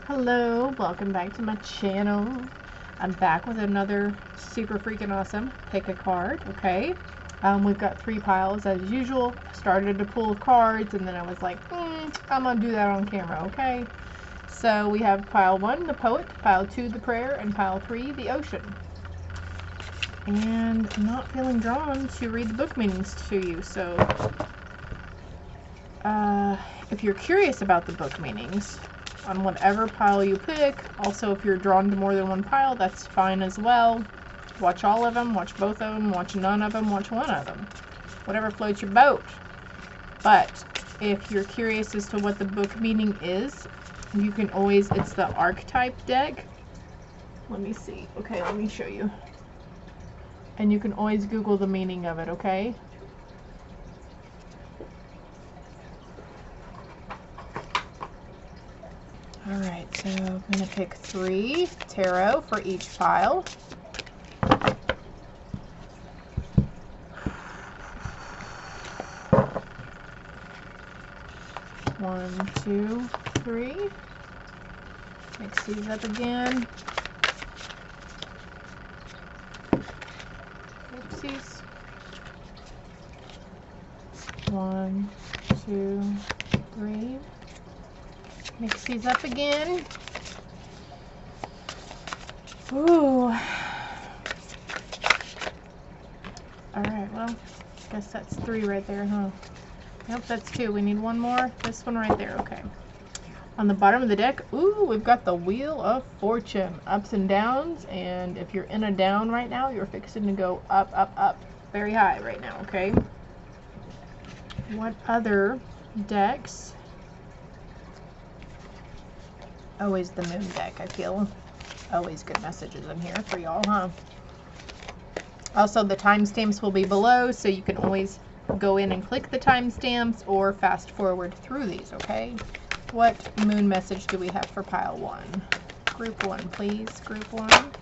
Hello, welcome back to my channel. I'm back with another super freaking awesome pick a card, okay? We've got 3 piles as usual. Started to pull cards and then I was like, I'm gonna do that on camera, okay? So we have pile 1, the poet, pile 2, the prayer, and pile 3, the ocean. And I'm not feeling drawn to read the book meanings to you, so if you're curious about the book meanings on whatever pile you pick, also if you're drawn to more than one pile, that's fine as well. Watch all of them, watch both of them, watch none of them, watch one of them. Whatever floats your boat. But if you're curious as to what the book meaning is, you can always, it's the archetype deck. Let me see. Okay, let me show you. And you can always Google the meaning of it, okay? Alright, so I'm going to pick 3 tarot for each pile. One, 2, 3. Mix these up again. Oopsies. 1, 2, 3. Mix these up again. Ooh. Alright, well, I guess that's 3 right there, huh? Nope, that's 2. We need one more. This one right there, okay. On the bottom of the deck, ooh, we've got the Wheel of Fortune. Ups and downs, and if you're in a down right now, you're fixing to go up, up, up. Very high right now, okay? What other decks? Always the moon deck, I feel. Always good messages in here for y'all, huh? Also, the timestamps will be below, so you can always go in and click the timestamps or fast forward through these, okay? What moon message do we have for pile 1? Group 1, please. Group 1.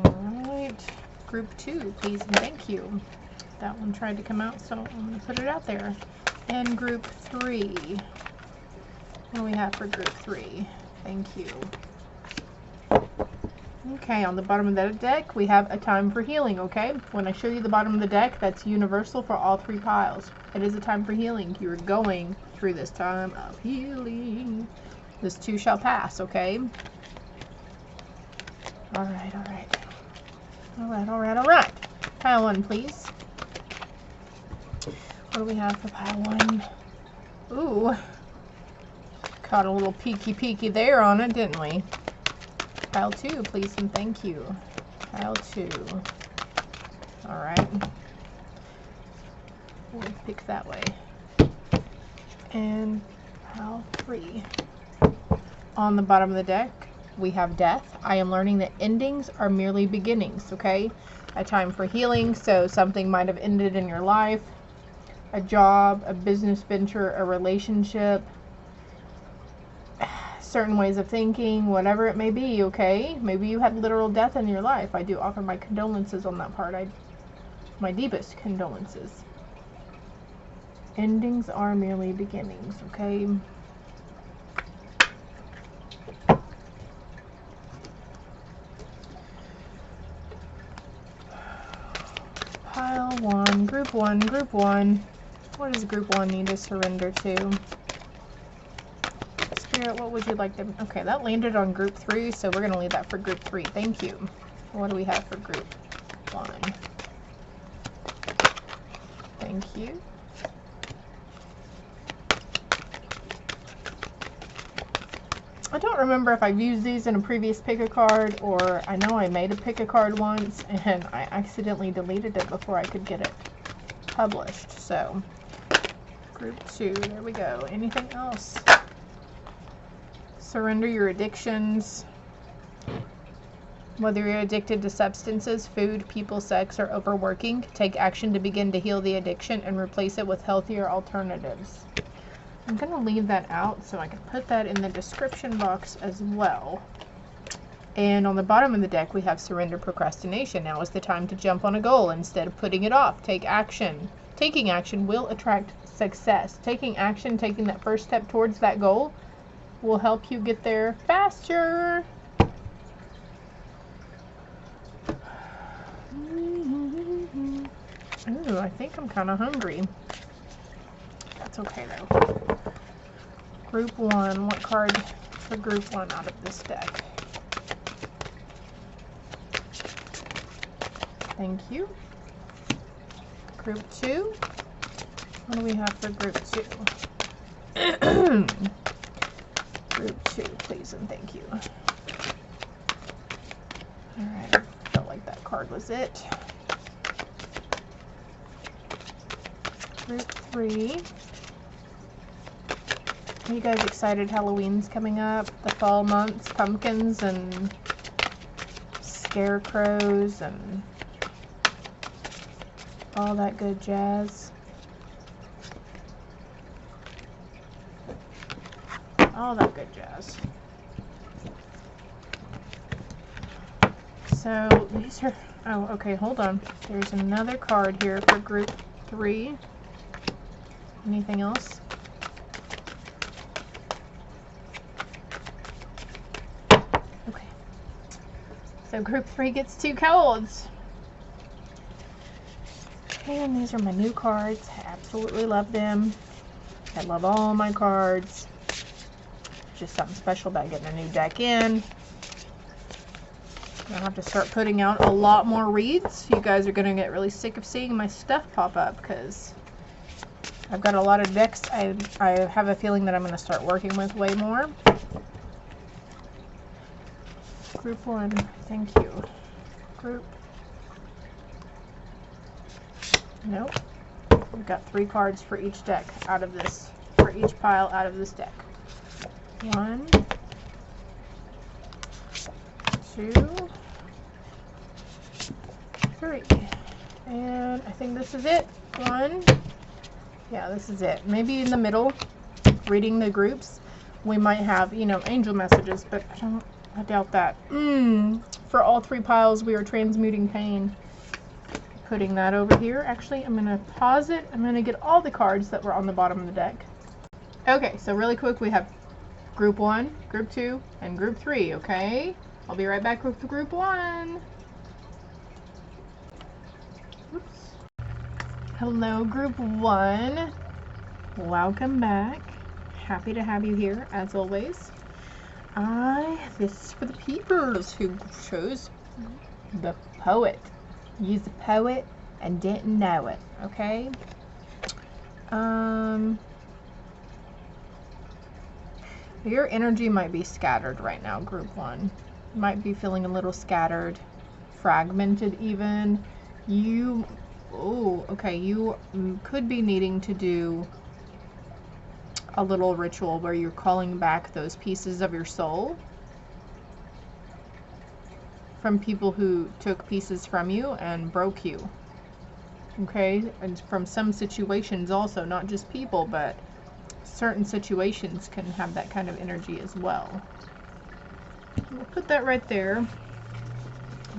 Alright. Group 2, please and thank you. That one tried to come out, so I'm going to put it out there. And group 3. What do we have for group 3? Thank you. Okay, on the bottom of that deck, we have a time for healing, okay? When I show you the bottom of the deck, that's universal for all 3 piles. It is a time for healing. You're going through this time of healing. This too shall pass, okay? Alright, alright. Alright, alright, alright. Pile 1, please. What do we have for pile 1? Ooh. Caught a little peeky there on it, didn't we? Pile 2, please and thank you. Pile 2. Alright. We'll pick that way. And pile 3. On the bottom of the deck, we have death. I am learning that endings are merely beginnings, okay? A time for healing, so something might have ended in your life. A job, a business venture, a relationship. Certain ways of thinking, whatever it may be, okay? Maybe you had literal death in your life. I do offer my condolences on that part. My deepest condolences. Endings are merely beginnings, okay? Pile 1, group 1, group 1. What does group 1 need to surrender to? Spirit, what would you like to... Okay, that landed on group 3, so we're going to leave that for group 3. Thank you. What do we have for group 1? Thank you. I don't remember if I've used these in a previous pick-a-card, or I know I made a pick-a-card once, and I accidentally deleted it before I could get it published. So, group 2, there we go. Anything else? Surrender your addictions. Whether you're addicted to substances, food, people, sex, or overworking, take action to begin to heal the addiction and replace it with healthier alternatives. I'm going to leave that out so I can put that in the description box as well. And on the bottom of the deck, we have surrender procrastination. Now is the time to jump on a goal instead of putting it off. Take action. Taking action will attract success. Taking action, taking that first step towards that goal, will help you get there faster. Ooh, I think I'm kind of hungry. That's okay though. Group 1, what card for group 1 out of this deck? Thank you. Group 2, what do we have for group 2? Group 2, please and thank you. Alright, I felt like that card was it. Group 3. Are you guys excited? Halloween's coming up. The fall months, pumpkins and scarecrows and all that good jazz. All that good jazz. So these are, oh, okay, hold on. There's another card here for group 3. Anything else? Okay. So group 3 gets 2 codes. And these are my new cards. I absolutely love them. I love all my cards. Just something special about getting a new deck in. I'll have to start putting out a lot more reads. You guys are going to get really sick of seeing my stuff pop up because I've got a lot of decks. I have a feeling that I'm going to start working with way more. Group 1, thank you. Group. Nope. We've got 3 cards for each deck out of this, for each pile out of this deck. 1, 2, 3. And I think this is it. 1. Yeah, this is it. Maybe in the middle, reading the groups, we might have, you know, angel messages, but I doubt that. For all 3 piles, we are transmuting pain. Putting that over here. Actually, I'm going to pause it. I'm going to get all the cards that were on the bottom of the deck. Okay, so really quick, we have group 1, group 2, and group 3, okay? I'll be right back with group 1. Oops. Hello, group 1. Welcome back. Happy to have you here, as always. This is for the peepers who chose the poet. Use the poet and didn't know it, okay? Your energy might be scattered right now, group 1. You might be feeling a little scattered, fragmented even. You could be needing to do a little ritual where you're calling back those pieces of your soul from people who took pieces from you and broke you. Okay? And from some situations also, not just people, but certain situations can have that kind of energy as well. We'll put that right there.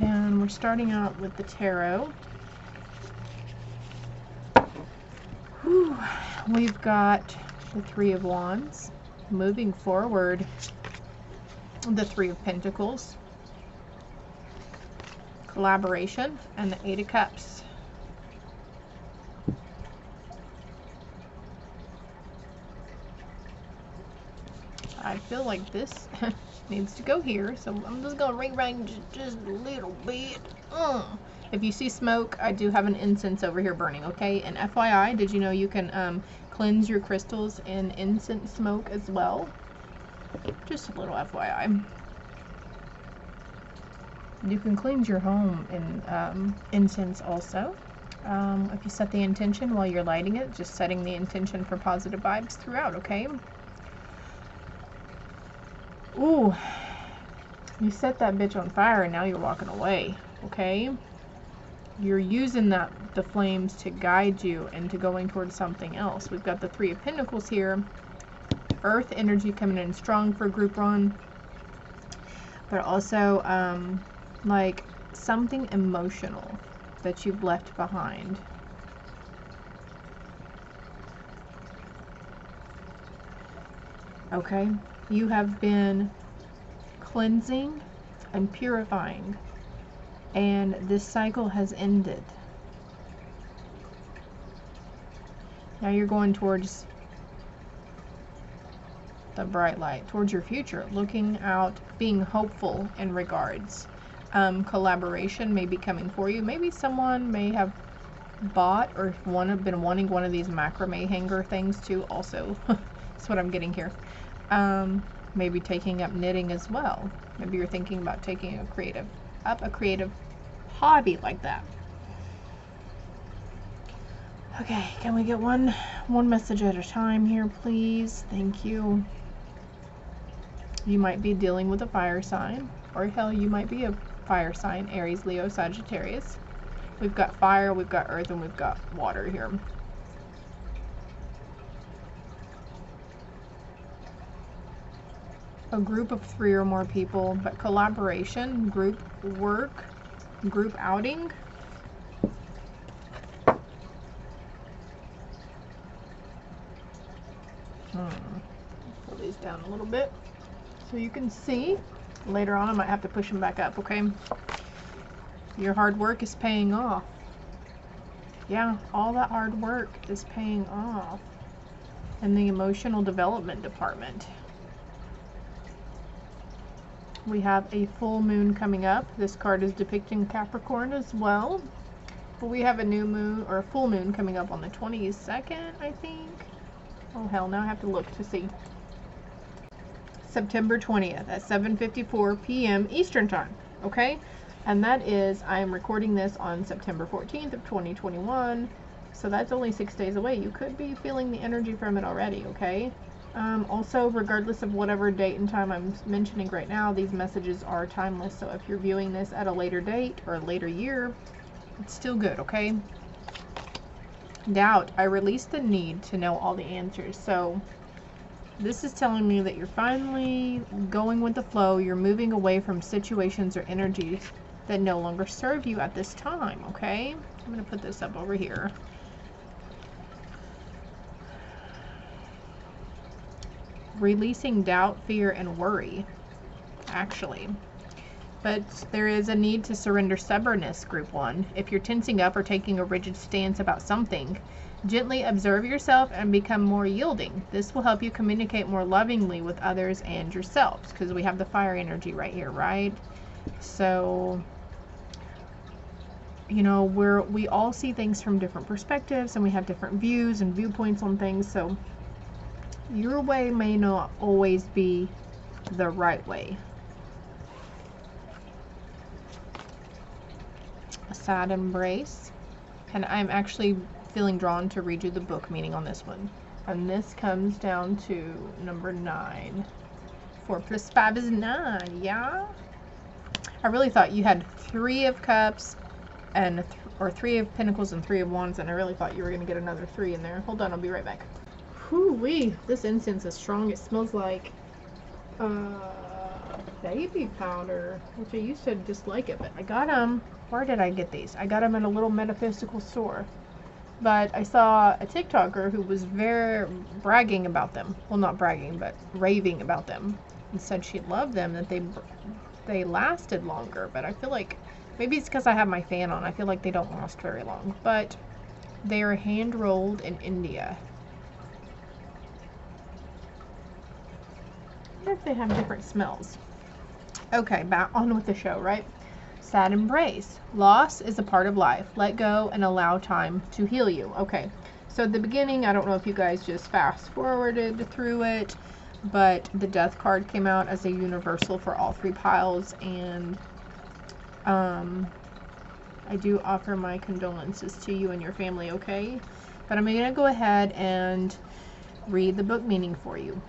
And we're starting out with the tarot. Whew. We've got the 3 of Wands. Moving forward, the 3 of Pentacles. Collaboration, and the 8 of Cups. I feel like this needs to go here, so I'm just going to rearrange just a little bit. If you see smoke, I do have an incense over here burning, okay? And FYI, did you know you can cleanse your crystals in incense smoke as well? Just a little FYI. You can cleanse your home in incense also. If you set the intention while you're lighting it, just setting the intention for positive vibes throughout, okay? Ooh, you set that bitch on fire and now you're walking away, okay? You're using the flames to guide you into going towards something else. We've got the 3 of Pentacles here. Earth energy coming in strong for group 1. But also, like something emotional that you've left behind. Okay? You have been cleansing and purifying, and this cycle has ended. Now you're going towards the bright light, towards your future, looking out, being hopeful in regards. Collaboration may be coming for you. Maybe someone may have bought or been wanting one of these macrame hanger things too also. That's what I'm getting here. Maybe taking up knitting as well. Maybe you're thinking about taking a creative hobby like that. Okay, can we get one message at a time here, please? Thank you. You might be dealing with a fire sign, or hell, you might be a fire sign, Aries, Leo, Sagittarius. We've got fire, we've got earth, and we've got water here. A group of 3 or more people, but collaboration, group work, group outing. Pull these down a little bit so you can see. Later on I might have to push them back up, okay? Your hard work is paying off. Yeah, all that hard work is paying off in the emotional development department. We have a full moon coming up. This card is depicting Capricorn as well. But we have a new moon, or a full moon, coming up on the 22nd, I think. Oh hell, now I have to look to see. September 20th at 7:54 p.m. Eastern Time, okay? And that is, I am recording this on September 14th of 2021, so that's only 6 days away. You could be feeling the energy from it already, okay? Also, regardless of whatever date and time I'm mentioning right now, these messages are timeless, so if you're viewing this at a later date or a later year, it's still good, okay? Doubt. I released the need to know all the answers, so this is telling me that you're finally going with the flow. You're moving away from situations or energies that no longer serve you at this time, okay? I'm going to put this up over here. Releasing doubt, fear, and worry, actually. But there is a need to surrender stubbornness, Group 1. If you're tensing up or taking a rigid stance about something, gently observe yourself and become more yielding. This will help you communicate more lovingly with others and yourselves, because we have the fire energy right here, right? So, you know, we all see things from different perspectives, and we have different views and viewpoints on things, so your way may not always be the right way. A sad embrace. And I'm actually feeling drawn to read you the book meaning on this one. And this comes down to number 9. 4 + 5 is 9, yeah? I really thought you had 3 of Cups and or 3 of Pentacles and 3 of Wands, and I really thought you were going to get another 3 in there. Hold on, I'll be right back. Whoo-wee, this incense is strong. It smells like baby powder, which I used to dislike it, but I got them. Where did I get these? I got them at a little metaphysical store. But I saw a TikToker who was very bragging about them. Well, not bragging, but raving about them. And said she loved them, that they lasted longer. But I feel like, maybe it's because I have my fan on. I feel like they don't last very long. But they are hand-rolled in India. I wonder if they have different smells. Okay, back on with the show, right? Sad embrace. Loss is a part of life. Let go and allow time to heal you. Okay, so at the beginning, I don't know if you guys just fast forwarded through it, but the death card came out as a universal for all 3 piles, and I do offer my condolences to you and your family, okay? But I'm going to go ahead and read the book meaning for you.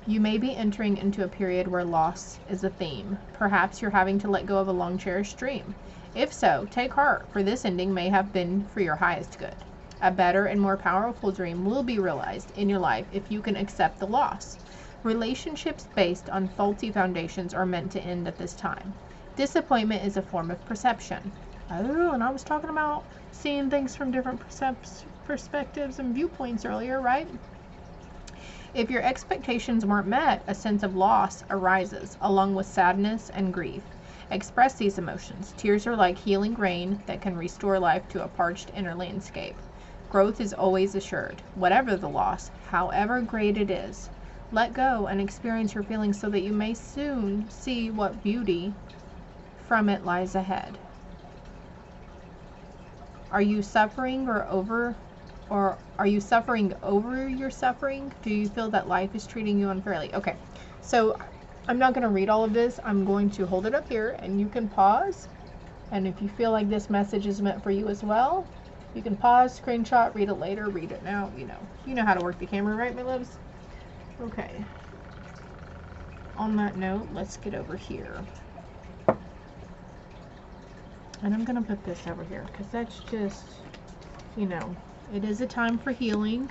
You may be entering into a period where loss is a theme. Perhaps you're having to let go of a long-cherished dream. If so, take heart, for this ending may have been for your highest good. A better and more powerful dream will be realized in your life if you can accept the loss. Relationships based on faulty foundations are meant to end at this time. Disappointment is a form of perception. Oh, and I was talking about seeing things from different perspectives and viewpoints earlier, right? If your expectations weren't met, a sense of loss arises, along with sadness and grief. Express these emotions. Tears are like healing rain that can restore life to a parched inner landscape. Growth is always assured, whatever the loss, however great it is. Let go and experience your feelings so that you may soon see what beauty from it lies ahead. Are you suffering or are you suffering over your suffering? Do you feel that life is treating you unfairly? Okay, so I'm not going to read all of this. I'm going to hold it up here and you can pause. And if you feel like this message is meant for you as well, you can pause, screenshot, read it later, read it now. You know how to work the camera, right, my loves? Okay. On that note, let's get over here. And I'm going to put this over here because that's just, it is a time for healing.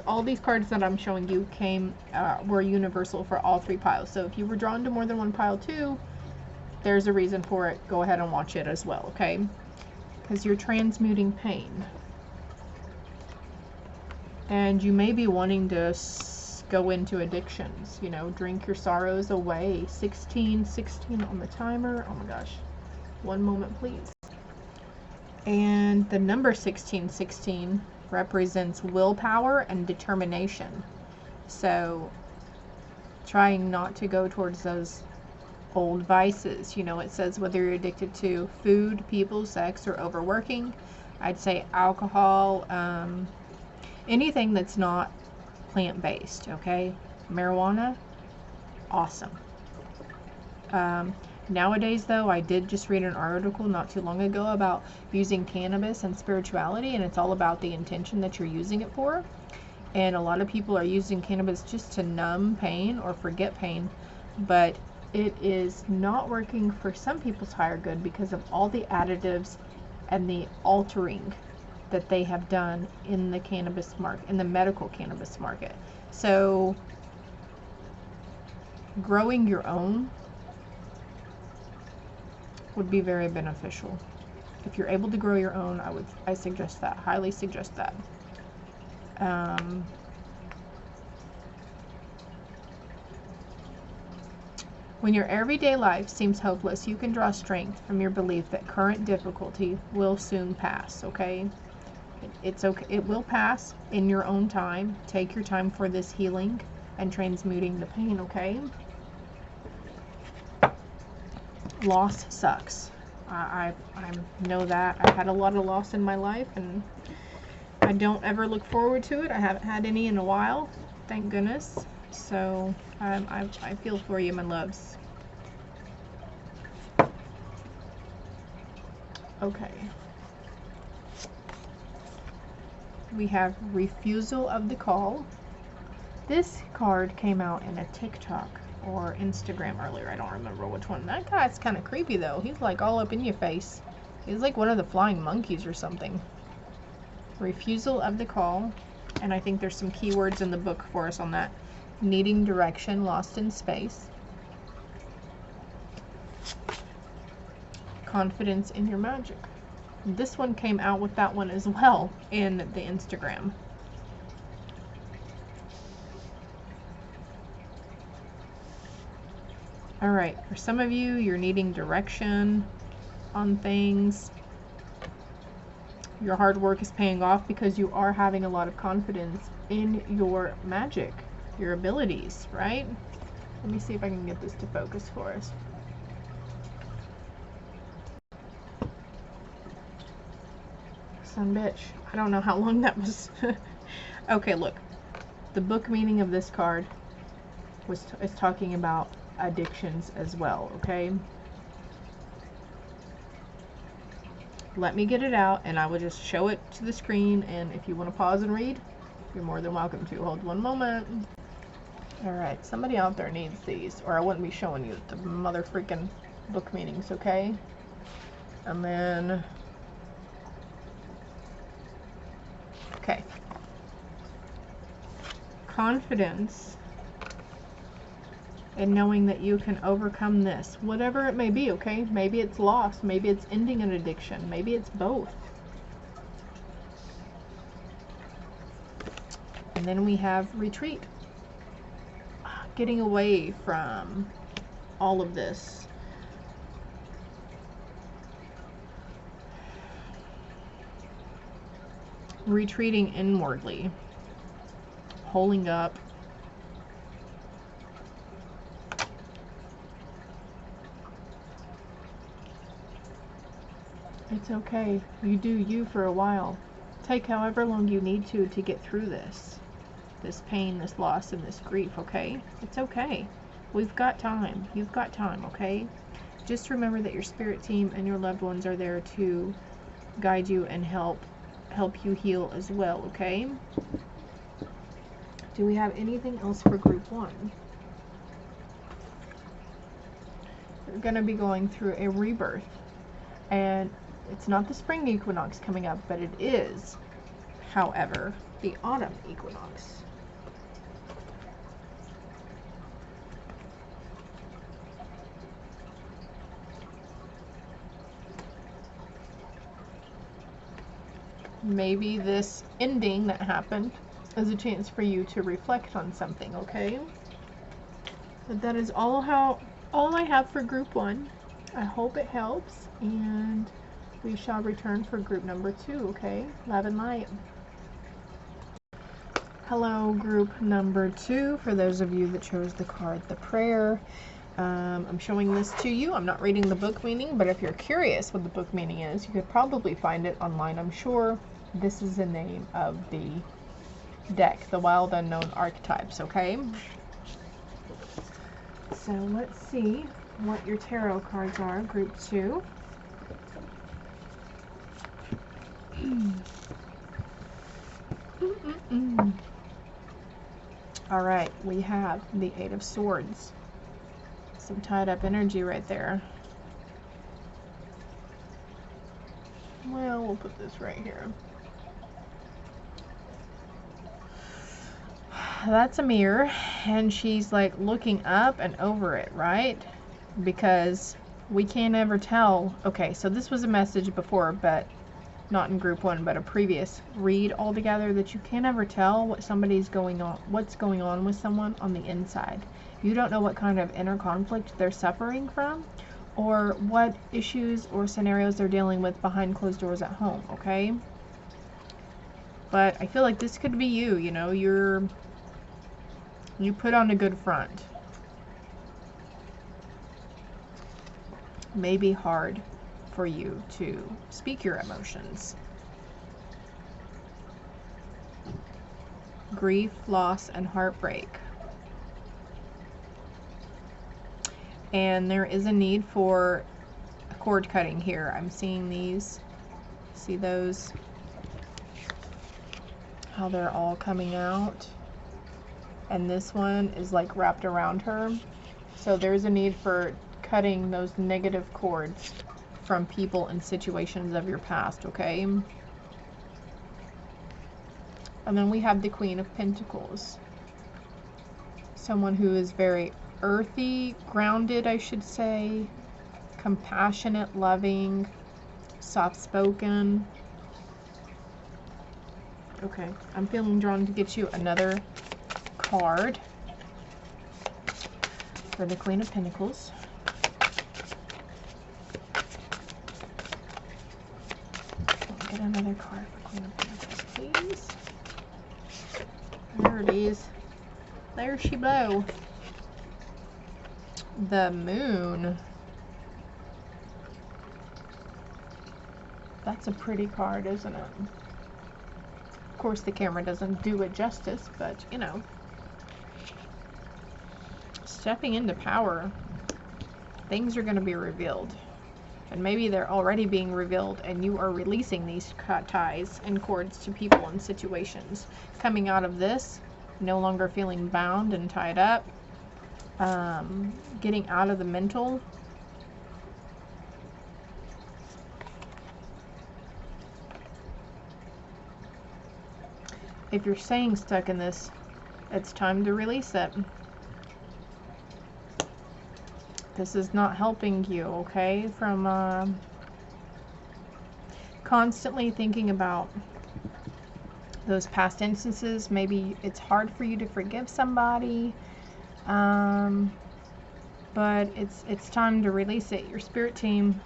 All these cards that I'm showing you were universal for all 3 piles. So if you were drawn to more than one pile too, there's a reason for it. Go ahead and watch it as well, okay? Because you're transmuting pain. And you may be wanting to go into addictions, drink your sorrows away. 16 on the timer. Oh my gosh. One moment, please. And the number 1616 represents willpower and determination. So trying not to go towards those old vices. It says whether you're addicted to food, people, sex, or overworking. I'd say alcohol, anything that's not plant-based, okay? Marijuana, awesome. Nowadays, though, I did just read an article not too long ago about using cannabis and spirituality, and it's all about the intention that you're using it for. And a lot of people are using cannabis just to numb pain or forget pain, but it is not working for some people's higher good because of all the additives and the altering that they have done in the cannabis market, in the medical cannabis market. So growing your own would be very beneficial. If you're able to grow your own, I suggest that, highly suggest that. When your everyday life seems hopeless, you can draw strength from your belief that current difficulty will soon pass, okay? It's okay. It will pass in your own time. Take your time for this healing and transmuting the pain, okay? Loss sucks. I know that. I've had a lot of loss in my life, and I don't ever look forward to it. I haven't had any in a while, thank goodness. So I feel for you, my loves. Okay. We have refusal of the call. This card came out in a TikTok or Instagram earlier. I don't remember which one. That guy's kind of creepy though. He's like all up in your face. He's like one of the flying monkeys or something. Refusal of the call. And I think there's some keywords in the book for us on that. Needing direction, lost in space. Confidence in your magic. This one came out with that one as well in the Instagram. Alright, for some of you, you're needing direction on things. Your hard work is paying off because you are having a lot of confidence in your magic, your abilities, right? Let me see if I can get this to focus for us. Son bitch. I don't know how long that was. Okay, look. The book meaning of this card is talking about addictions as well, okay? Let me get it out and I will just show it to the screen, and if you want to pause and read, you're more than welcome to. Hold one moment. Alright, somebody out there needs these, or I wouldn't be showing you the mother freaking book meanings, okay? And then... okay. Confidence in knowing that you can overcome this, whatever it may be, okay? Maybe it's loss, maybe it's ending an addiction, maybe it's both. And then we have retreat. getting away from all of this. Retreating inwardly. Holding up. It's okay. You do you for a while. Take however long you need to get through this. This pain, this loss, and this grief, okay? It's okay. We've got time. You've got time, okay? Just remember that your spirit team and your loved ones are there to guide you and help you heal as well, okay? Do we have anything else for group 1? You're going to be going through a rebirth. And it's not the spring equinox coming up, but it is, however, the autumn equinox. Maybe this ending that happened is a chance for you to reflect on something, okay? But that is all I have for group 1. I hope it helps, and we shall return for group number 2, okay? Love and light. Hello, group number 2. For those of you that chose the card, the prayer, I'm showing this to you. I'm not reading the book meaning, but if you're curious what the book meaning is, you could probably find it online, I'm sure. This is the name of the deck, the Wild Unknown Archetypes, okay? So let's see what your tarot cards are, group 2. All right, we have the 8 of Swords. Some tied up energy right there. Well, we'll put this right here. That's a mirror, and she's like looking up and over it, right? Because we can't ever tell. Okay, so this was a message before, but not in group 1, but a previous read altogether, that you can't ever tell what's going on with someone on the inside. You don't know what kind of inner conflict they're suffering from, or what issues or scenarios they're dealing with behind closed doors at home, okay? But I feel like this could be you, you know, you put on a good front. Maybe hard for you to speak your emotions. Grief, loss, and heartbreak. And there is a need for cord cutting here. I'm seeing these. See those? How they're all coming out. And this one is like wrapped around her. So there's a need for cutting those negative cords from people and situations of your past, okay? And then we have the Queen of Pentacles. Someone who is very earthy, grounded, I should say, compassionate, loving, soft-spoken. Okay, I'm feeling drawn to get you another card for the Queen of Pentacles. Get another card for Queen of Pentacles, please. There it is. There she blow. The Moon. That's a pretty card, isn't it? Of course, the camera doesn't do it justice, but, you know. Stepping into power. Things are going to be revealed. And maybe they're already being revealed, and you are releasing these ties and cords to people and situations. Coming out of this, no longer feeling bound and tied up. Getting out of the mental. If you're staying stuck in this, it's time to release it. This is not helping you, okay? From constantly thinking about those past instances. Maybe it's hard for you to forgive somebody. But it's time to release it. Your spirit team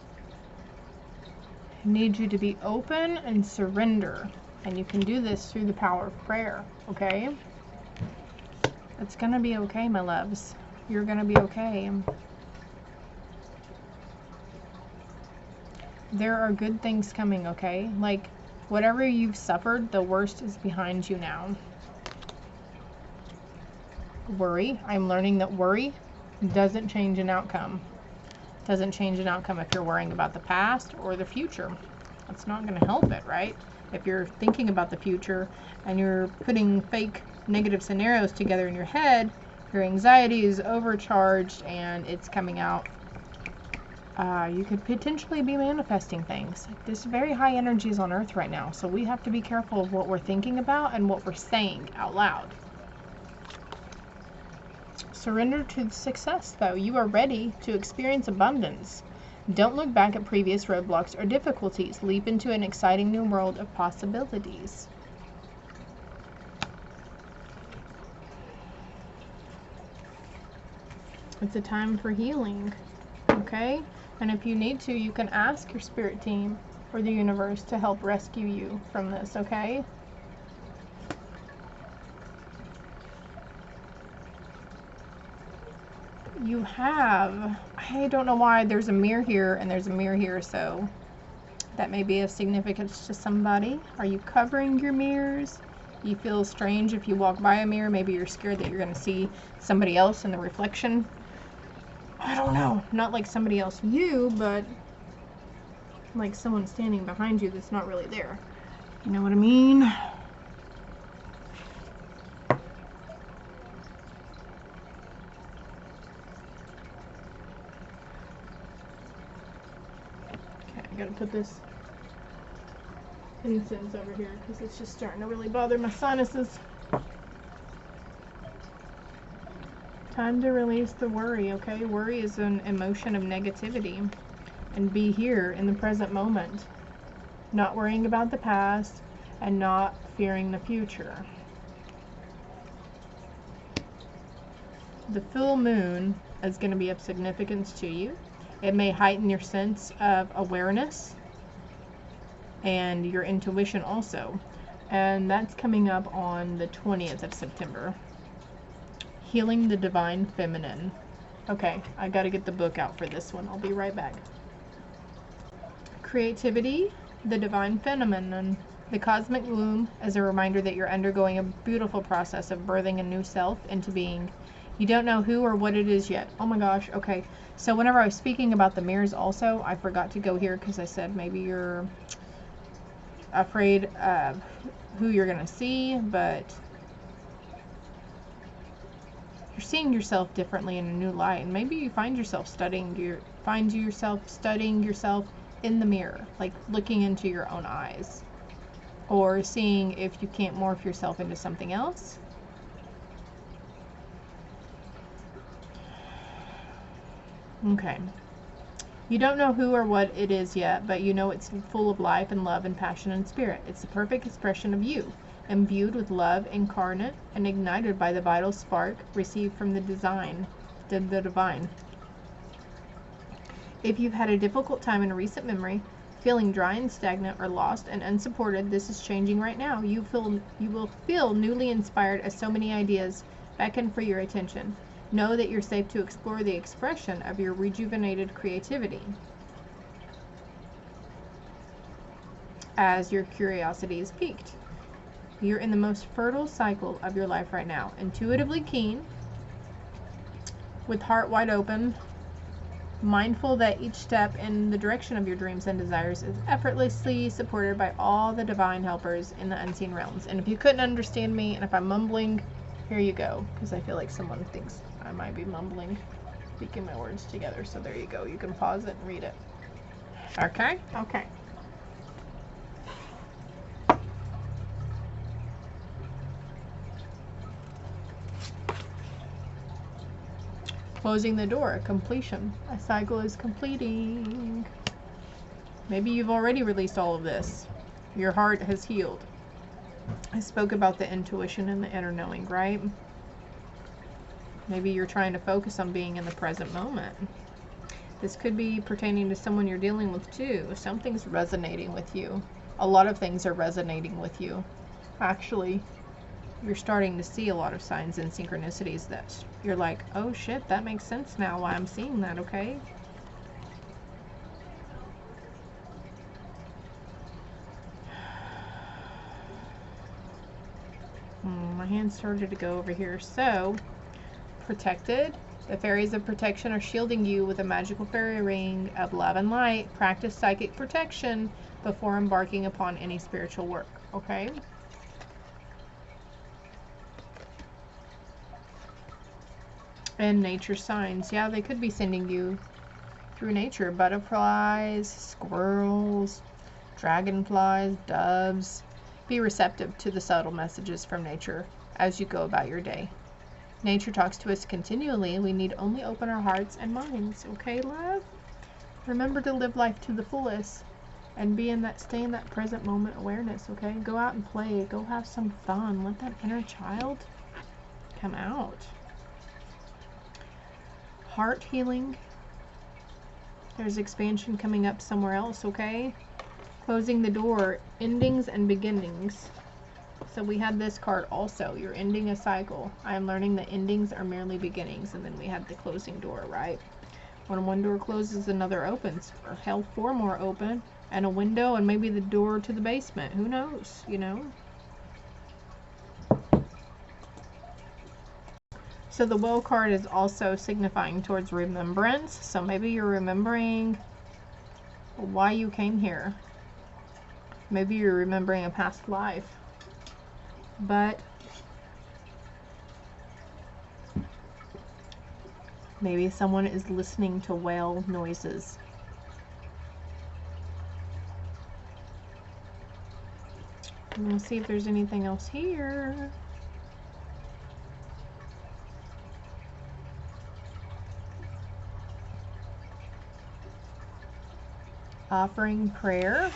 needs you to be open and surrender. And you can do this through the power of prayer, okay? It's gonna be okay, my loves. You're gonna be okay. There are good things coming, okay? Like, whatever you've suffered, the worst is behind you now. Worry. I'm learning that worry doesn't change an outcome. Doesn't change an outcome if you're worrying about the past or the future. That's not going to help it, right? If you're thinking about the future and you're putting fake negative scenarios together in your head, your anxiety is overcharged and it's coming out. You could potentially be manifesting things. There's very high energies on Earth right now, so we have to be careful of what we're thinking about and what we're saying out loud. Surrender to success, though. You are ready to experience abundance. Don't look back at previous roadblocks or difficulties. Leap into an exciting new world of possibilities. It's a time for healing, okay? And if you need to, you can ask your spirit team or the universe to help rescue you from this, okay? You have, I don't know why, there's a mirror here and there's a mirror here, so that may be of significance to somebody. Are you covering your mirrors? You feel strange if you walk by a mirror. Maybe you're scared that you're going to see somebody else in the reflection. I don't know. Not like somebody else you, but like someone standing behind you that's not really there. You know what I mean? Okay, I gotta put this incense over here because it's just starting to really bother my sinuses. Time to release the worry, okay? Worry is an emotion of negativity. And be here in the present moment. Not worrying about the past and not fearing the future. The full moon is going to be of significance to you. It may heighten your sense of awareness and your intuition also. And that's coming up on the 20th of September. Healing the Divine Feminine. Okay, I gotta get the book out for this one. I'll be right back. Creativity, the Divine Feminine. The cosmic womb is a reminder that you're undergoing a beautiful process of birthing a new self into being. You don't know who or what it is yet. Oh my gosh, okay. So whenever I was speaking about the mirrors also, I forgot to go here because I said maybe you're afraid of who you're gonna see, but you're seeing yourself differently in a new light, and maybe you find yourself studying yourself in the mirror, like looking into your own eyes, or seeing if you can't morph yourself into something else. Okay. You don't know who or what it is yet, but you know it's full of life and love and passion and spirit. It's the perfect expression of you, imbued with love incarnate and ignited by the vital spark received from the divine. If you've had a difficult time in a recent memory, feeling dry and stagnant or lost and unsupported, this is changing right now. You will feel newly inspired as so many ideas beckon for your attention. Know that you're safe to explore the expression of your rejuvenated creativity as your curiosity is piqued. You're in the most fertile cycle of your life right now. Intuitively keen, with heart wide open, mindful that each step in the direction of your dreams and desires is effortlessly supported by all the divine helpers in the unseen realms. And if you couldn't understand me, and if I'm mumbling, here you go, because I feel like someone thinks I might be mumbling, speaking my words together. So there you go. You can pause it and read it. Okay? Okay. Closing the door, completion. A cycle is completing. Maybe you've already released all of this. Your heart has healed. I spoke about the intuition and the inner knowing, right? Maybe you're trying to focus on being in the present moment. This could be pertaining to someone you're dealing with too. Something's resonating with you. A lot of things are resonating with you. Actually, you're starting to see a lot of signs and synchronicities that you're like, oh shit, that makes sense now why I'm seeing that, okay? My hand started to go over here. So, protected. The fairies of protection are shielding you with a magical fairy ring of love and light. Practice psychic protection before embarking upon any spiritual work, okay? And nature signs. Yeah, they could be sending you through nature. Butterflies, squirrels, dragonflies, doves. Be receptive to the subtle messages from nature as you go about your day. Nature talks to us continually. We need only open our hearts and minds. Okay, love? Remember to live life to the fullest and stay in that present moment awareness, okay? Go out and play. Go have some fun. Let that inner child come out. Heart healing. There's expansion coming up somewhere else, okay? Closing the door. Endings and beginnings. So we had this card also. You're ending a cycle. I am learning that endings are merely beginnings. And then we had the closing door, right? When one door closes, another opens. Or hell, 4 more open. And a window and maybe the door to the basement. Who knows, you know? So the Well card is also signifying towards remembrance. So maybe you're remembering why you came here. Maybe you're remembering a past life. But maybe someone is listening to whale noises. And we'll see if there's anything else here. Offering prayer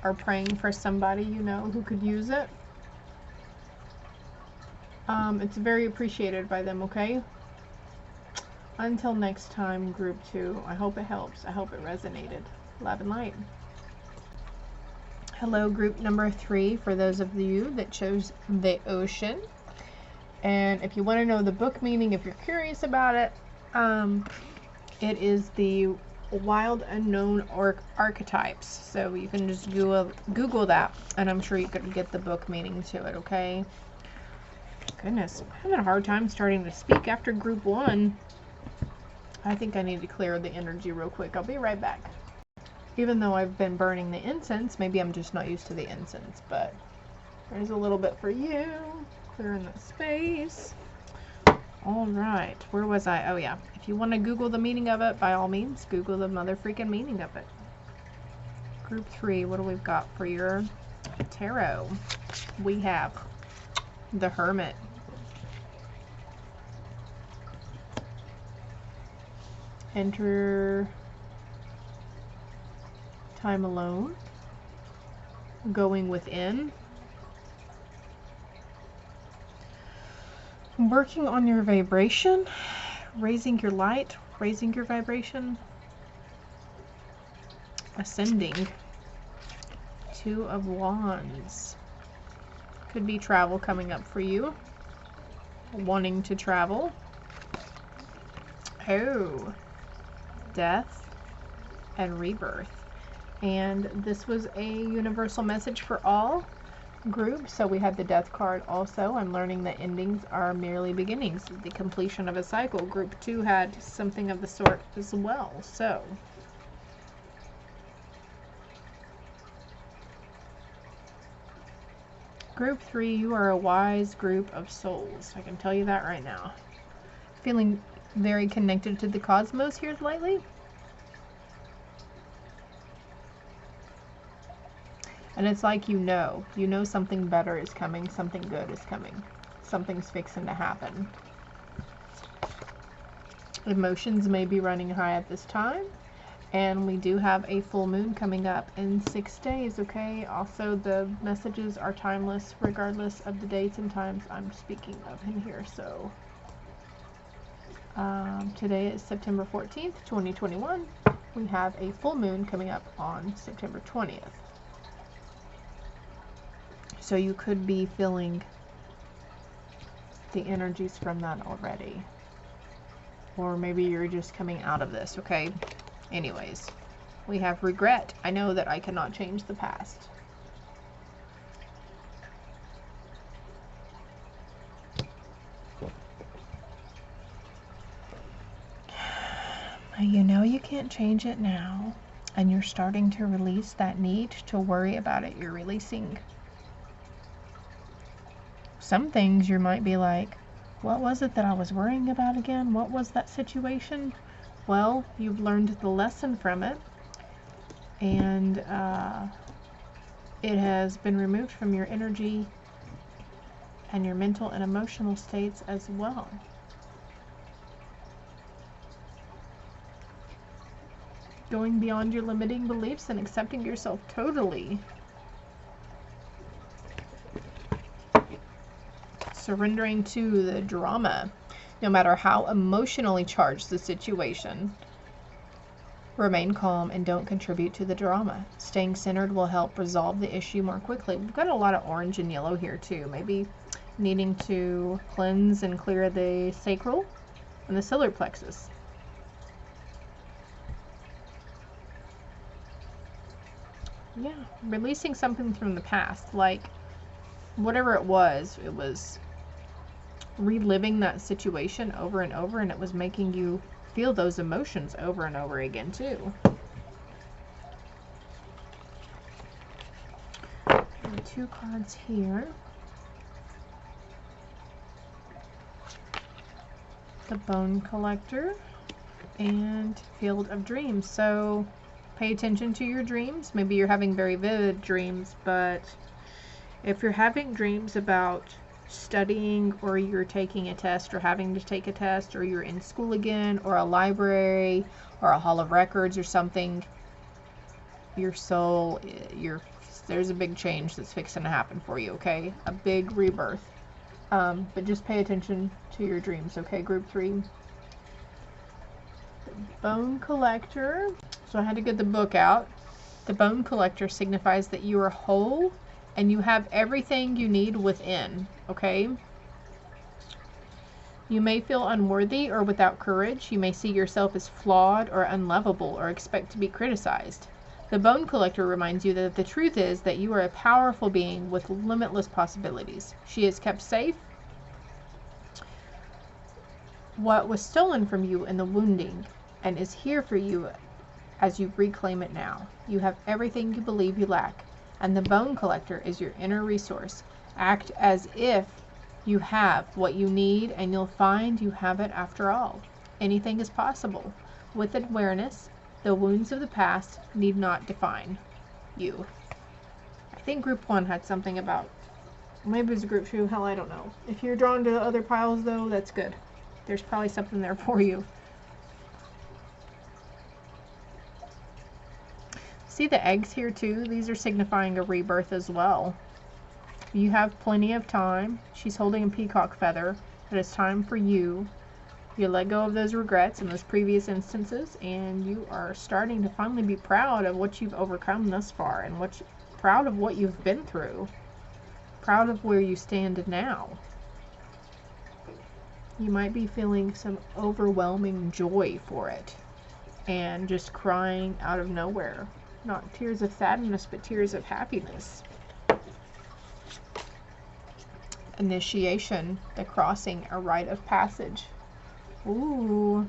or praying for somebody you know who could use it. It's very appreciated by them, okay? Until next time, group 2, I hope it helps. I hope it resonated. Love and light. Hello, group number 3, for those of you that chose the ocean. And if you want to know the book meaning, if you're curious about it, it is the wild unknown archetypes. So you can just Google that, and I'm sure you could get the book meaning to it, okay? Goodness, I'm having a hard time starting to speak after group 1. I think I need to clear the energy real quick. I'll be right back. Even though I've been burning the incense, maybe I'm just not used to the incense, but there's a little bit for you. Clearing that space. All right, where was I? Oh yeah, if you want to Google the meaning of it, by all means, Google the mother freaking meaning of it. Group 3, what do we got for your tarot? We have the Hermit. Enter time alone. Going within. Working on your vibration. Raising your light. Raising your vibration. Ascending. 2 of Wands. Could be travel coming up for you. Wanting to travel. Oh. Death and rebirth. And this was a universal message for all groups. So we had the Death card also. I'm learning that endings are merely beginnings. The completion of a cycle. Group 2 had something of the sort as well. So Group 3, you are a wise group of souls. I can tell you that right now. Feeling very connected to the cosmos here lately. And it's like you know something better is coming, something good is coming. Something's fixing to happen. Emotions may be running high at this time. And we do have a full moon coming up in 6 days, okay? Also, the messages are timeless regardless of the dates and times I'm speaking of in here, so Today is September 14th, 2021. We have a full moon coming up on September 20th. So you could be feeling the energies from that already. Or maybe you're just coming out of this, okay? Anyways, we have regret. I know that I cannot change the past. You know you can't change it now, and you're starting to release that need to worry about it. You're releasing some things. You might be like, what was it that I was worrying about again? What was that situation? Well, you've learned the lesson from it, and it has been removed from your energy and your mental and emotional states as well. Going beyond your limiting beliefs and accepting yourself totally. Surrendering to the drama, no matter how emotionally charged the situation. Remain calm and don't contribute to the drama. Staying centered will help resolve the issue more quickly. We've got a lot of orange and yellow here too. Maybe needing to cleanse and clear the sacral and the solar plexus. Yeah, releasing something from the past, like whatever it was reliving that situation over and over, and it was making you feel those emotions over and over again too. And 2 cards here. The Bone Collector and Field of Dreams. So pay attention to your dreams. Maybe you're having very vivid dreams, but if you're having dreams about studying, or you're taking a test or having to take a test, or you're in school again, or a library or a hall of records or something, your soul, there's a big change that's fixing to happen for you, okay? A big rebirth. But just pay attention to your dreams, okay? Group 3. The Bone Collector. So I had to get the book out. The Bone Collector signifies that you are whole and you have everything you need within, okay? You may feel unworthy or without courage. You may see yourself as flawed or unlovable or expect to be criticized. The Bone Collector reminds you that the truth is that you are a powerful being with limitless possibilities. She is kept safe. What was stolen from you in the wounding and is here for you as you reclaim it now. You have everything you believe you lack, and the Bone Collector is your inner resource. Act as if you have what you need, and you'll find you have it after all. Anything is possible. With awareness, the wounds of the past need not define you. I think group 1 had something about, maybe it was group 2, hell, I don't know. If you're drawn to other piles though, that's good. There's probably something there for you. See the eggs here too? These are signifying a rebirth as well. You have plenty of time. She's holding a peacock feather. It is time for you. You let go of those regrets in those previous instances, and you are starting to finally be proud of what you've overcome thus far, and proud of what you've been through. Proud of where you stand now. You might be feeling some overwhelming joy for it, and just crying out of nowhere. Not tears of sadness, but tears of happiness. Initiation, the crossing, a rite of passage. Ooh.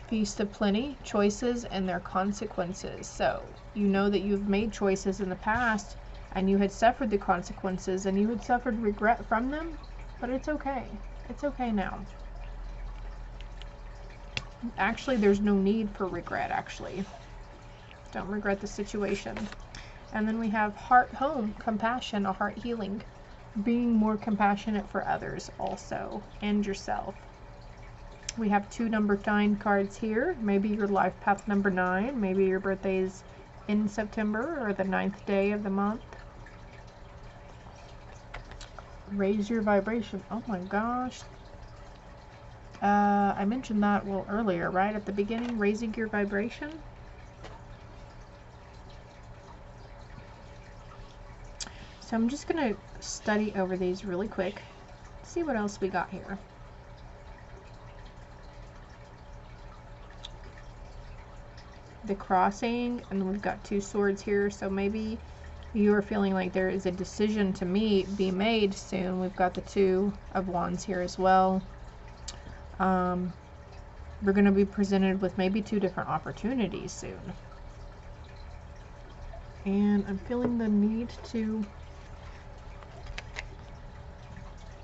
Feast of Plenty, choices and their consequences. So, you know that you've made choices in the past, and you had suffered the consequences, and you had suffered regret from them, but it's okay. It's okay now. Actually, there's no need for regret, actually. Don't regret the situation. And then we have heart home, compassion, a heart healing. Being more compassionate for others also, and yourself. We have 2 number 9 cards here. Maybe your life path number 9. Maybe your birthday is in September or the 9th day of the month. Raise your vibration. Oh my gosh. I mentioned that, well, earlier, right? At the beginning, raising your vibration. So I'm just going to study over these really quick. See what else we got here. The crossing, and we've got 2 swords here, so maybe you are feeling like there is a decision to be made soon. We've got the 2 of Wands here as well. We're going to be presented with maybe 2 different opportunities soon. And I'm feeling the need to...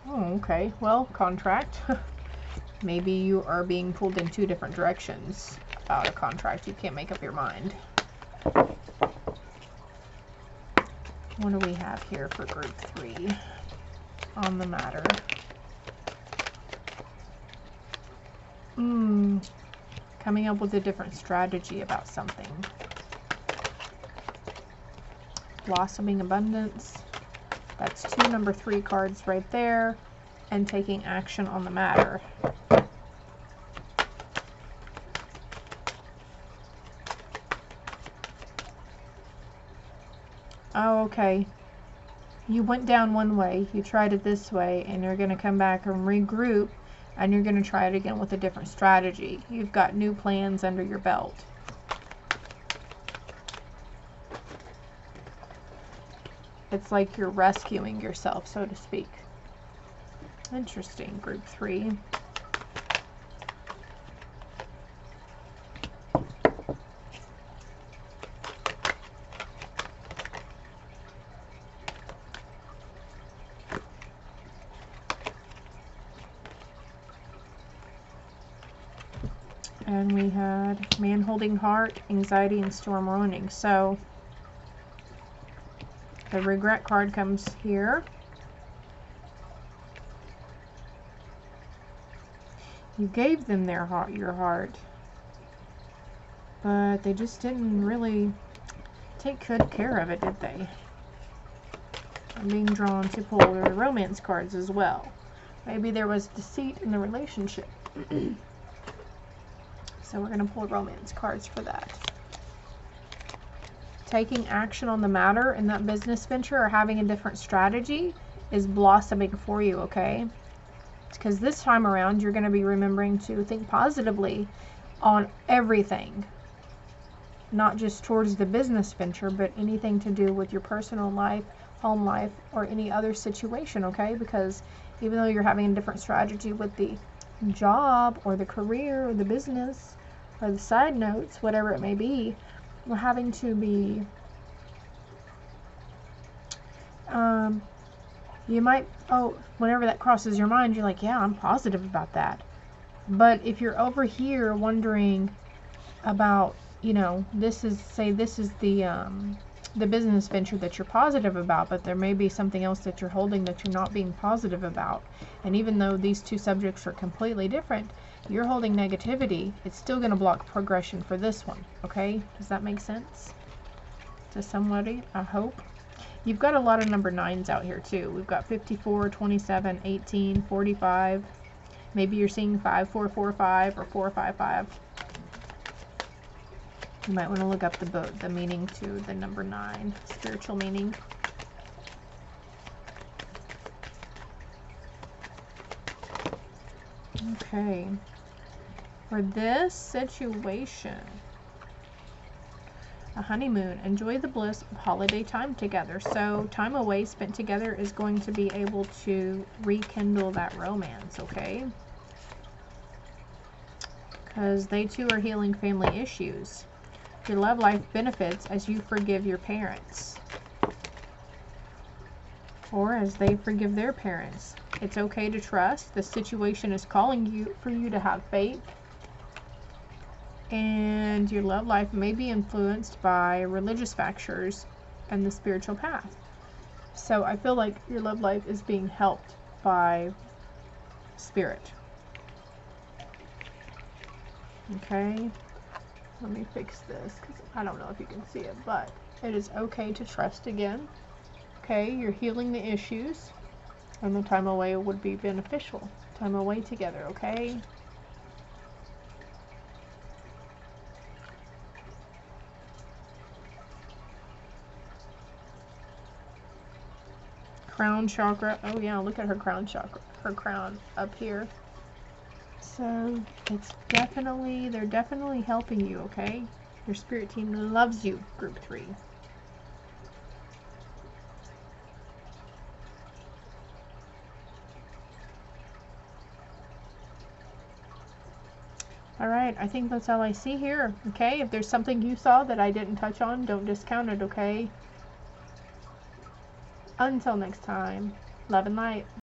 Oh, okay. Well, contract. Maybe you are being pulled in 2 different directions about a contract. You can't make up your mind. What do we have here for group 3 on the matter? Coming up with a different strategy about something. Blossoming abundance. That's 2 number 3 cards right there. And taking action on the matter. Oh, okay. You went down one way, you tried it this way, and you're going to come back and regroup, and you're going to try it again with a different strategy. You've got new plans under your belt. It's like you're rescuing yourself, so to speak. Interesting, group 3. And we had man holding heart, anxiety, and storm ruining. So the regret card comes here. You gave them their heart, your heart, but they just didn't really take good care of it, did they? I'm being drawn to pull the romance cards as well. Maybe there was deceit in the relationship. So we're going to pull romance cards for that. Taking action on the matter in that business venture or having a different strategy is blossoming for you, okay? Because this time around, you're going to be remembering to think positively on everything. Not just towards the business venture, but anything to do with your personal life, home life, or any other situation, okay? Because even though you're having a different strategy with the job or the career or the business or the side notes, whatever it may be, we're having to be you might, whenever that crosses your mind, you're like, yeah, I'm positive about that. But if you're over here wondering about, you know, this is the business venture that you're positive about, but there may be something else that you're holding that you're not being positive about. And even though these 2 subjects are completely different, you're holding negativity, it's still going to block progression for this one, okay? Does that make sense to somebody? I hope. You've got a lot of number 9s out here too. We've got 54, 27, 18, 45. Maybe you're seeing 5445 or 455. You might want to look up the meaning to the number 9, spiritual meaning. Okay. For this situation, a honeymoon. Enjoy the bliss of holiday time together. So time away spent together is going to be able to rekindle that romance, okay? Because they too are healing family issues. Your love life benefits as you forgive your parents. Or as they forgive their parents. It's okay to trust. The situation is calling for you to have faith. And your love life may be influenced by religious factors and the spiritual path. So I feel like your love life is being helped by spirit. Okay, let me fix this because I don't know if you can see it, but it is okay to trust again. Okay, you're healing the issues. And the time away would be beneficial. Time away together, okay? Crown chakra. Oh yeah, look at her crown chakra. Her crown up here. So it's definitely, they're definitely helping you, okay? Your spirit team loves you, group 3. Alright, I think that's all I see here, okay? If there's something you saw that I didn't touch on, don't discount it, okay? Until next time, love and light.